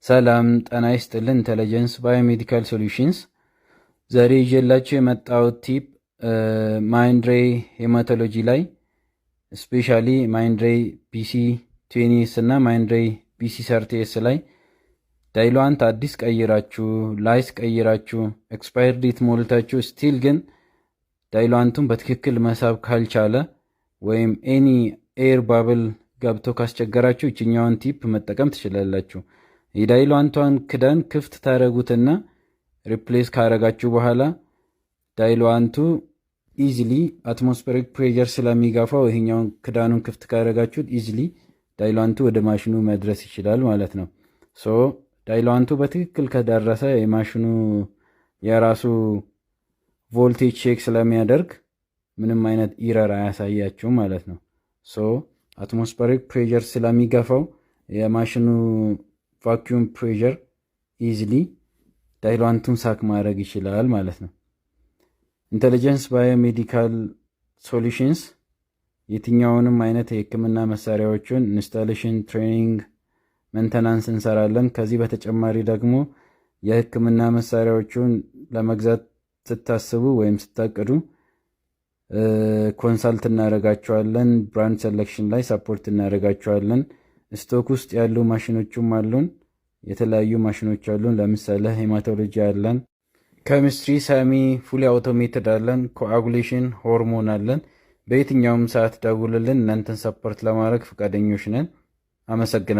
ሰላም ጤና ይስጥልን። ኢንተለጀንስ ባዮሜዲካል ሶሉሽንስ ዛሬ ይዤላችሁ የመጣሁት ቲፕ ማይንድሬይ ሄማቶሎጂ ላይ ስፔሻሊ ማይንድሬይ ፒሲ 20ኤስ እና ማይንድሬይ ፒሲ 30ኤስ ላይ ዳይሏንት አዲስ ቀይራችሁ ላይስ ቀይራችሁ ኤክስፓየር ዴት ሞልታችሁ ስቲል ግን ዳይሏንቱን በትክክል መሳብ ካልቻለ ወይም ኤኒ ኤር ባብል ገብቶ ካስቸገራችሁ እችኛውን ቲፕ መጠቀም ትችላላችሁ። የዳይሏንቷን ክዳን ክፍት ታረጉትና ሪፕሌስ ካረጋችሁ በኋላ ዳይሏንቱ ኢዚሊ አትሞስፌሪክ ፕሬሸር ስለሚጋፋው ይሄኛውን ክዳኑን ክፍት ካረጋችሁት ኢዚሊ ዳይሏንቱ ወደ ማሽኑ መድረስ ይችላል ማለት ነው። ሶ ዳይሏንቱ በትክክል ከደረሰ የማሽኑ የራሱ ቮልቴጅ ቼክ ስለሚያደርግ ምንም አይነት ኢረር አያሳያችሁም ማለት ነው። ሶ አትሞስፌሪክ ፕሬሸር ስለሚጋፋው የማሽኑ ቫኪዩም ፕሬሸር ኢዚሊ ዳይሏንቱን ሳክ ማድረግ ይችላል ማለት ነው። ኢንተለጀንስ ባዮሜዲካል ሶሉሽንስ የትኛውንም አይነት የህክምና መሳሪያዎችን ኢንስታሌሽን፣ ትሬኒንግ፣ ሜንተናንስ እንሰራለን። ከዚህ በተጨማሪ ደግሞ የህክምና መሳሪያዎችን ለመግዛት ስታስቡ ወይም ስታቅዱ ኮንሳልት እናደርጋቸዋለን። ብራንድ ሴሌክሽን ላይ ሰፖርት እናደርጋቸዋለን። ስቶክ ውስጥ ያሉ ማሽኖችም አሉን። የተለያዩ ማሽኖች አሉን። ለምሳሌ ሄማቶሎጂ አለን፣ ኬሚስትሪ፣ ሳሚ፣ ፉሊ አውቶሜትድ አለን፣ ኮአጉሌሽን፣ ሆርሞን አለን። በየትኛውም ሰዓት ደውልልን። እናንተን ሰፖርት ለማድረግ ፈቃደኞች ነን። አመሰግናለሁ።